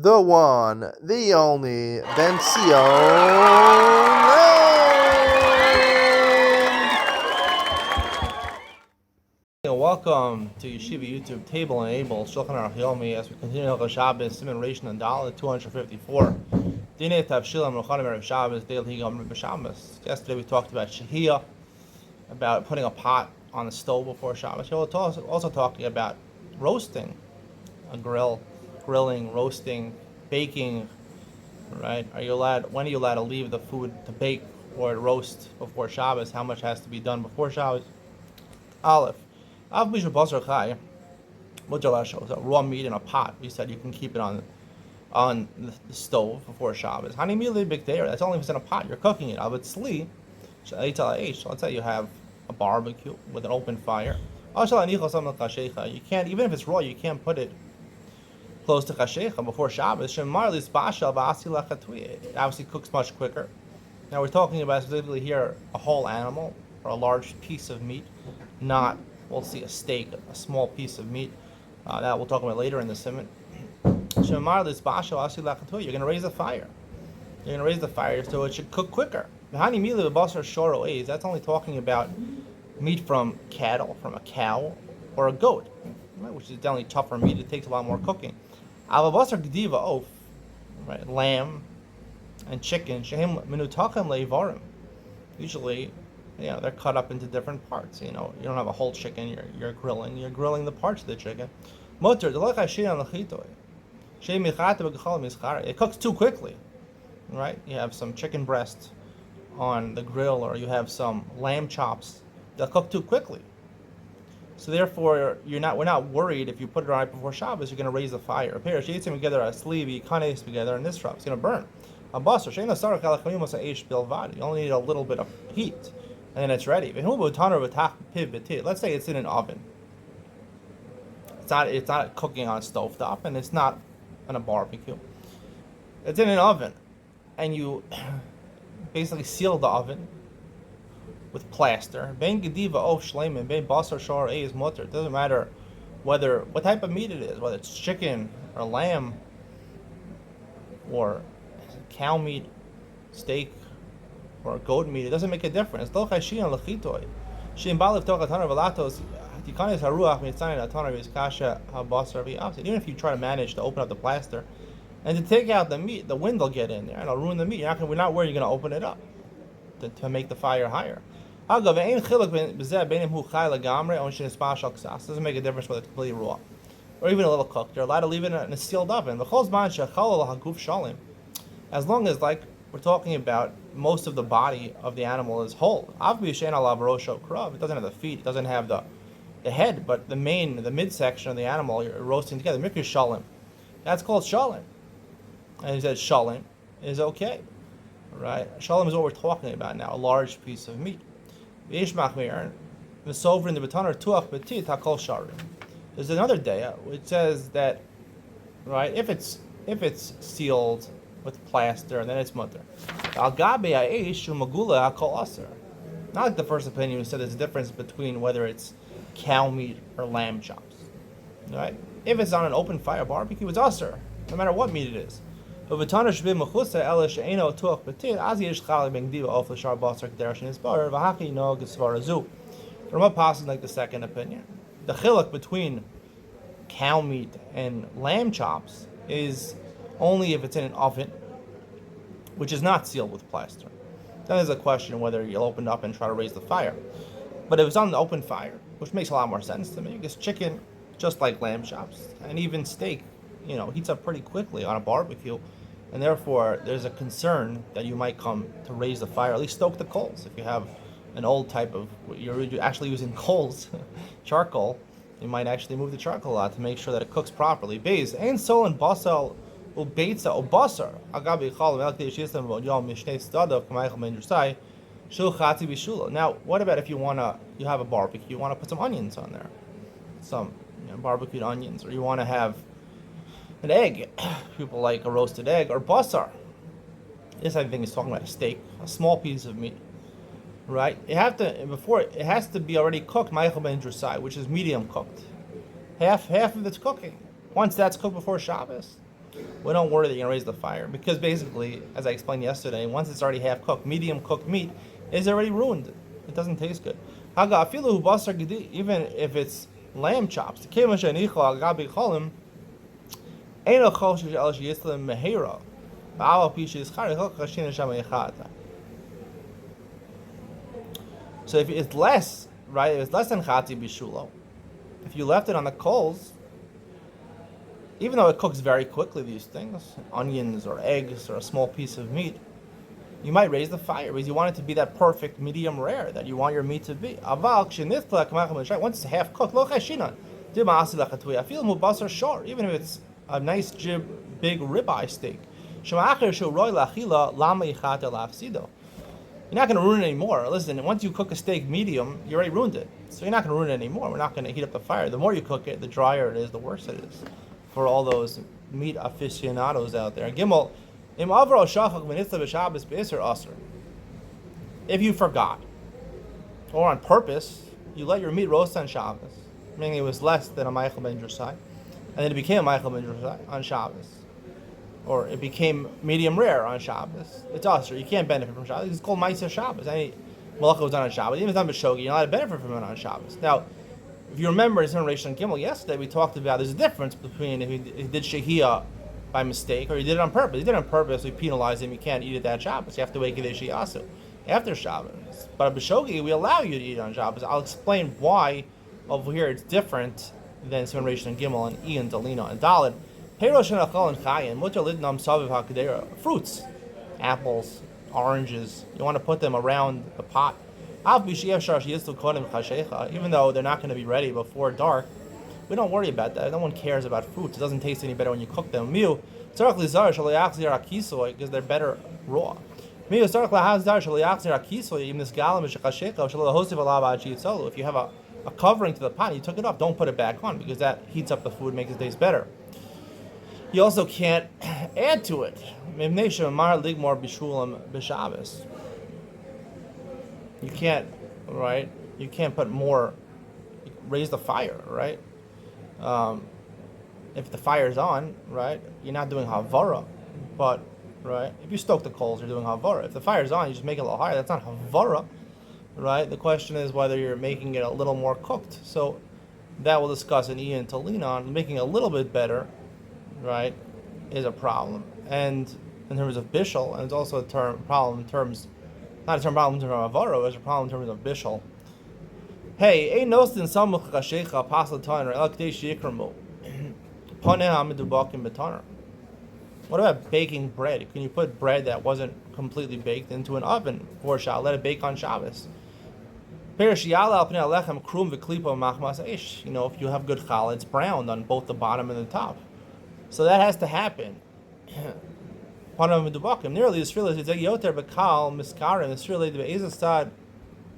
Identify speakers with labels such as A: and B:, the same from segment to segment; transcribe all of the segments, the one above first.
A: the one, the only, Ben
B: Welcome to Yeshiva YouTube Table and Able Shulchan Aruch Yomi as we continue Hilchos Shabbos Siman Reish and Dal 254. Dinei Tavshilam Rochanim Erev Shabbos Deil Higam B'Shabbos. Yesterday we talked about Shehiyah, about putting a pot on the stove before Shabbos. We're also talking about roasting, grilling, roasting, baking. Right? When are you allowed to leave the food to bake or roast before Shabbos? How much has to be done before Shabbos? Aleph. So raw meat in a pot. We said you can keep it on the stove before Shabbos. That's only if it's in a pot. You're cooking it. Let's say you have a barbecue with an open fire. You can't, even if it's raw, you can't put it close to chashecha before Shabbos. It obviously cooks much quicker. Now we're talking about specifically here a whole animal or a large piece of meat, not, we'll see, a steak, a small piece of meat. That we'll talk about later in the siman. You're going to raise the fire. You're going to raise the fire so it should cook quicker. That's only talking about meat from cattle, from a cow or a goat, right, which is definitely tougher meat. It takes a lot more cooking. Right, lamb and chicken, usually, they're cut up into different parts. You don't have a whole chicken. You're grilling the parts of the chicken. It cooks too quickly, right? You have some chicken breast on the grill, or you have some lamb chops. They'll cook too quickly. So therefore, we're not worried if you put it right before Shabbos, you're going to raise the fire. A pair of sheets together, a sleeve, kanes together, and this it's going to burn. You only need a little bit of heat, and then it's ready. Let's say it's in an oven. It's not cooking on stovetop, and it's not on a barbecue. It's in an oven, and you basically seal the oven with plaster. It doesn't matter what type of meat it is, whether it's chicken or lamb or cow meat, steak, or goat meat. It doesn't make a difference. Even if you try to manage to open up the plaster and to take out the meat, the wind will get in there and it'll ruin the meat. We're not worried you're going to open it up to make the fire higher. It doesn't make a difference whether it's completely raw or even a little cooked. You're allowed to leave it in a sealed oven. As long as, like we're talking about, most of the body of the animal is whole. It doesn't have the feet, it doesn't have the head, but the midsection of the animal you're roasting together. Mikri shalim. That's called shalim. And he said shalim is okay. Right? Shalim is what we're talking about now, a large piece of meat. There's another day which says that, right, if it's sealed with plaster, then it's mutter. Not like the first opinion who said there's a difference between whether it's cow meat or lamb chops. Right? If it's on an open fire barbecue, it's usher, no matter what meat it is. From what passes like the second opinion, the chiluk between cow meat and lamb chops is only if it's in an oven, which is not sealed with plaster. Then there's a question whether you'll open it up and try to raise the fire. But if it's on the open fire, which makes a lot more sense to me, because chicken, just like lamb chops, and even steak, heats up pretty quickly on a barbecue, and therefore there's a concern that you might come to raise the fire, at least stoke the coals. If you have an old type of, you're actually using coals, charcoal, you might actually move the charcoal out to make sure that it cooks properly. Beis, ein sol and basal ubeitza o basar agabi chal melkei yishem v'yom mishnei tzadav k'maychel ben yursai shul chatzi b'shula. Now, what about if you have a barbecue, you want to put some onions on there, some barbecued onions, or you want to have an egg. People like a roasted egg or basar. This, I think, is talking about a steak, a small piece of meat. Right? It has to be already cooked, Ma'achal ben Drusai, which is medium cooked. Half of it's cooking. Once that's cooked before Shabbos, We don't worry that you're going to raise the fire because basically, as I explained yesterday, once it's already half cooked, medium cooked meat is already ruined. It doesn't taste good. Even if it's lamb chops, so if it's less, right, if it's less than chati bishulo, if you left it on the coals, even though it cooks very quickly, these things, onions or eggs or a small piece of meat, you might raise the fire because you want it to be that perfect medium rare that you want your meat to be. Once it's half cooked, I feel mubasar short, even if it's a nice big ribeye steak. You're not going to ruin it anymore. Listen, once you cook a steak medium, you already ruined it. So you're not going to ruin it anymore. We're not going to heat up the fire. The more you cook it, the drier it is, the worse it is. For all those meat aficionados out there. Gimel, if you forgot, or on purpose, you let your meat roast on Shabbos, meaning it was less than a Michael ben Drusai, and then it became a Michael ben Drusai on Shabbos, or it became medium rare on Shabbos, it's usher. You can't benefit from Shabbos. It's called Ma'aser Shabbos. Any malacha was done on Shabbos, even if it's done b'shogi, you're not allowed to benefit from it on Shabbos. Now, if you remember in Reish and Gimel yesterday, we talked about there's a difference between if he did shehiyah by mistake or he did it on purpose. He did it on purpose, we penalize him. You can't eat it that Shabbos. You have to wait Kiddush Yasu after Shabbos. But b'shogi, we allow you to eat it on Shabbos. I'll explain why over here it's different than Reish and Gimel and Ian, Dalina, and Dalid. Fruits, apples, oranges. You want to put them around the pot. Even though they're not going to be ready before dark, we don't worry about that. No one cares about fruits. It doesn't taste any better when you cook them. Because they're better raw. If you have a covering to the pot, you took it off, don't put it back on because that heats up the food, makes it taste better. You also can't add to it. You can't, right? You can't put more, raise the fire, right? If the fire's on, right, you're not doing havara, but, right, if you stoke the coals, you're doing havara. If the fire's on, you just make it a little higher. That's not havara, right? The question is whether you're making it a little more cooked. So that we'll discuss in Ian Talina on making it a little bit better, right, is a problem. And in terms of bishul, and it's also a problem in terms, not a problem in terms of avaro, it's a problem in terms of bishul. Hey, ain't nostin samuch kashecha pasal taner el k'dei sheyikramu paneh hamidubakim betaner. What about baking bread? Can you put bread that wasn't completely baked into an oven for Shabbos? Let it bake on Shabbos. You know, if you have good challah, it's browned on both the bottom and the top. So that has to happen. Nearly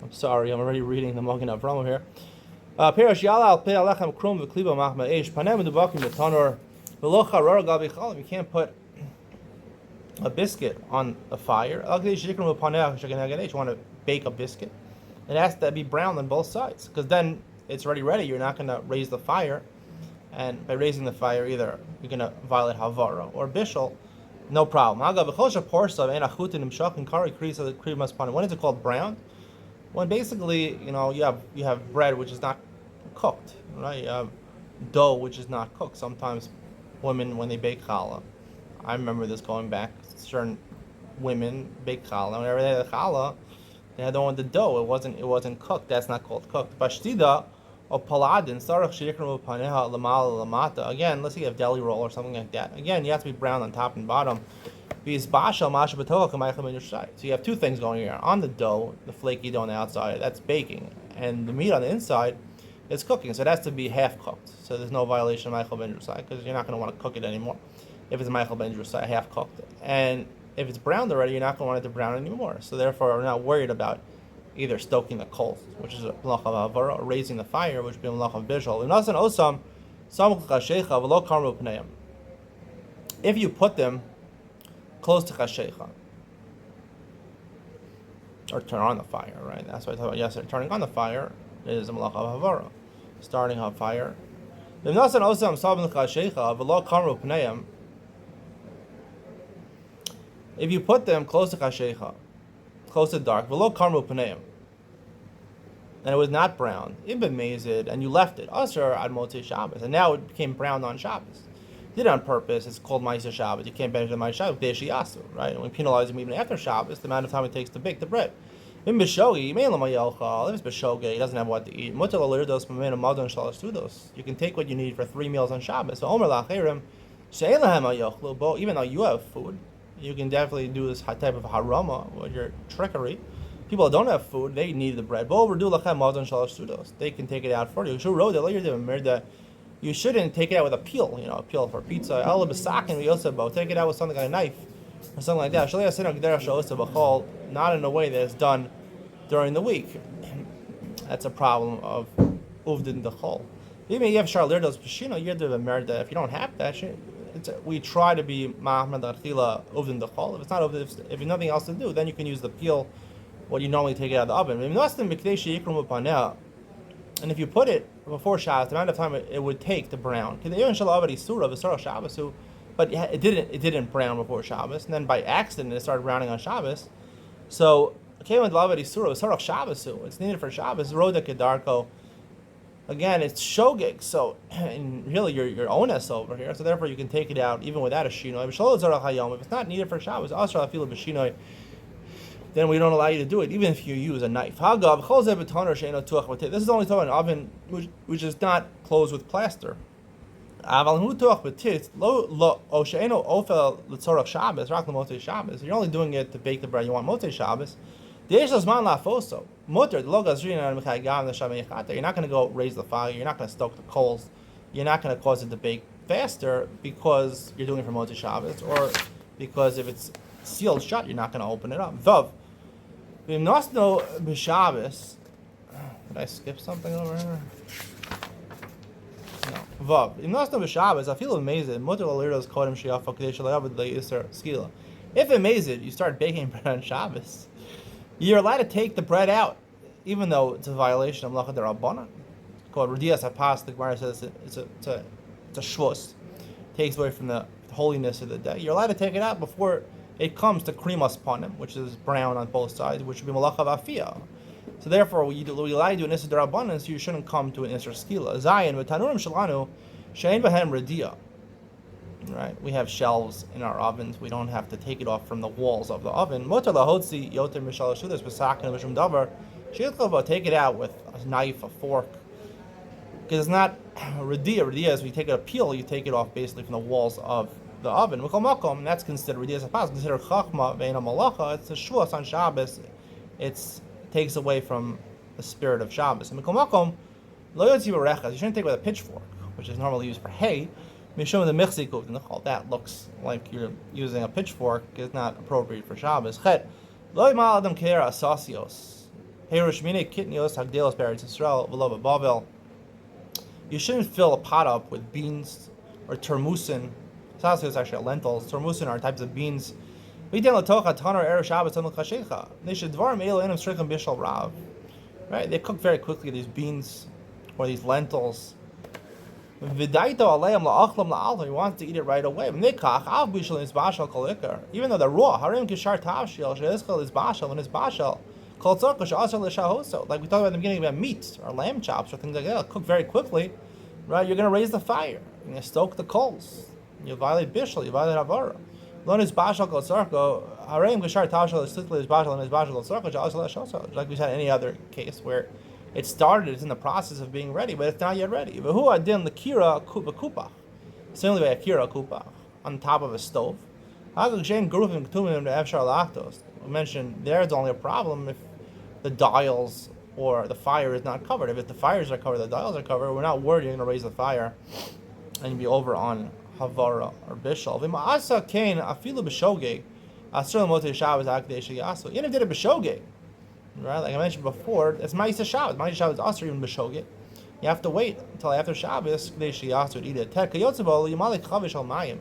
B: I'm sorry, I'm already reading the Magen Avraham here. You can't put a biscuit on a fire. You want to bake a biscuit. It has to be brown on both sides because then it's already ready. You're not going to raise the fire. And by raising the fire, either you're going to violate havara or bishul, no problem. When is it called brown? When basically, you know, you have bread which is not cooked, right? You have dough which is not cooked. Sometimes women, when they bake challah, I remember this going back, certain women bake challah. Whenever they had the challah, they had the dough. It wasn't cooked. That's not called cooked. Bashtida or paladin, again, let's say you have deli roll or something like that. Again, you have to be brown on top and bottom. So you have two things going here. On the dough, the flaky dough on the outside, that's baking. And the meat on the inside is cooking. So it has to be half cooked. So there's no violation of Michael ben Drusai because you're not going to want to cook it anymore if it's Michael ben Drusai, half cooked. And if it's browned already, you're not going to want it to brown anymore. So therefore, we're not worried about either stoking the coals, which is a malach of avara, or raising the fire, which would be a malach of bishul. If you put them close to chashecha, or turn on the fire, right? That's what I talked about yesterday. Turning on the fire is a malach of havara. Starting on fire. If you put them close to kashecha, close to dark, below karmu paneim, and it was not brown, ibn mazid, and you left it, asher ad motzei Shabbos, and now it became brown on Shabbos. You did it on purpose. It's called Ma'aser Shabbos. You can't benefit the Ma'aser Shabbos. Deishiyasu, right? And we penalize him even after Shabbos, the amount of time it takes to bake the bread. In Bishogi, if it's Bishogi, he doesn't have what to eat. You can take what you need for 3 meals on Shabbos. So Omer Lachirim, even though you have food, you can definitely do this type of harama with your trickery. People that don't have food, they need the bread. They can take it out for you. You shouldn't take it out with a peel, a peel for pizza. Take it out with something like a knife or something like that. Not in a way that is done during the week. That's a problem of uvdin dechol. Even you have sharlirdos peshino, you have to have if you don't have that shit. We try to be ma'ahmad achila uvdin dechol. If it's not uvdin, if you have nothing else to do, then you can use the peel. What you normally take it out of the oven. And if you put it before Shabbos, the amount of time it would take to brown, but it didn't brown before Shabbos, and then by accident it started browning on Shabbos. So it's needed for Shabbos. Roda kedarko. Again, it's shogeg. So and really you're onus over here. So therefore you can take it out even without a shinoi. If it's not needed for Shabbos, then we don't allow you to do it, even if you use a knife. This is only talking about an oven which is not closed with plaster. You're only doing it to bake the bread. You want Motzei Shabbos. You're not going to go raise the fire. You're not going to stoke the coals. You're not going to cause it to bake faster because you're doing it for Motzei Shabbos, or because if it's sealed shut, you're not going to open it up. Did I skip something over here? No. Vav. I feel amazed. If amazed, you start baking bread on Shabbos, you're allowed to take the bread out, even though it's a violation of Melacha D'Rabbanan. Called Redias HaPas. The Gemara says it's a shvus. Takes away from the holiness of the day. You're allowed to take it out before it comes to krimas panim, which is brown on both sides, which would be malacha v'afiyah. So therefore, we allow you to do an isser d'Rabbanan, so you shouldn't come to an isser skila. Zayin v'tanurim shalanu she'ein b'hem redia. Right, we have shelves in our ovens. We don't have to take it off from the walls of the oven. Motar lahotzi yoter mishalosh shudas b'sakin v'shum davar. Take it out with a knife, a fork, because it's not redia. Redia is we take a peel, you take it off basically from the walls of the oven. And that's considered Redias HaPas, considered Chachma Ve'ena Malacha. It's a Shvus on Shabbos. It takes away from the spirit of Shabbos. And you shouldn't take it with a pitchfork, which is normally used for hay. That looks like you're using a pitchfork. It's not appropriate for Shabbos. You shouldn't fill a pot up with beans or termusin. Sassio is actually lentils. Termusin are types of beans. Right? They cook very quickly, these beans or these lentils. He wants to eat it right away. Even though they're raw, like we talked about in the beginning about meat or lamb chops or things like that, they'll cook very quickly. Right? You're going to raise the fire. You're going to stoke the coals. You violate bishul, you violate havara. Like we said in any other case where it started, it's in the process of being ready, but it's not yet ready. Similarly by akira kupa on top of a stove. We mentioned there's only a problem if the dials or the fire is not covered. If the fires are covered, the dials are covered, we're not worried you're going to raise the fire and you'll be over on havara or bishul. V'ma'asa kain afilu b'shogeg asur l'motei Shabbos akdei sheyasu. Even if you did a b'shogeg, right? Like I mentioned before, it's ma'isa Shabbos. Ma'isa Shabbos asur even b'shogeg. You have to wait until after Shabbos akdei sheyasu to eat it. Tek kayotzevol yimalik chavish al mayim.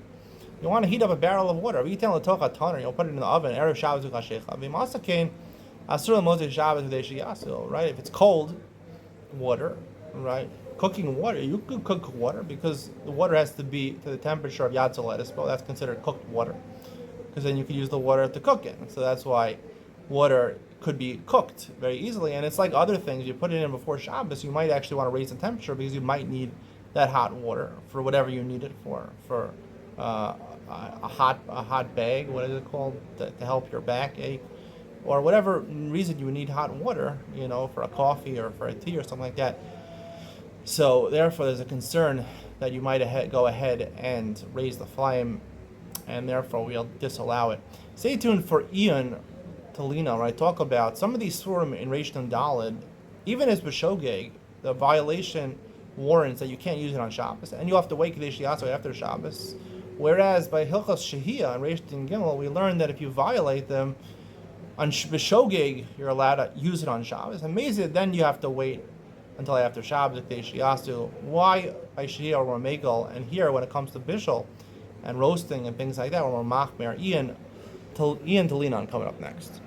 B: You want to heat up a barrel of water. You'll put it in the oven. Erev Shabbos ukashecha. V'ma'asa kain asur l'motei Shabbos akdei sheyasu. Right? If it's cold water, right? Cooking water, you could cook water because the water has to be to the temperature of Yad Lettuce, but that's considered cooked water. because then you could use the water to cook it. So that's why water could be cooked very easily. And it's like other things. You put it in before Shabbos, you might actually want to raise the temperature because you might need that hot water for whatever you need it for a hot bag. What is it called to help your backache, or whatever reason you would need hot water. For a coffee or for a tea or something like that. So therefore, there's a concern that you might go ahead and raise the flame, and therefore we'll disallow it. Stay tuned for Ian Talina, where I talk about some of these surim in Reish and Daled, even as b'shogeg, the violation warrants that you can't use it on Shabbos, and you have to wait Kadesh Yatso after Shabbos. Whereas by Hilchos Shehiyah and Reish and Gimel, we learned that if you violate them on b'shogeg, you're allowed to use it on Shabbos. Amazing, then you have to wait until after Shabbos Kadesh Yatso. Why by Shehiyah or Megal? And here, when it comes to bishul and roasting and things like that, we're machmer. Ian Talinon coming up next.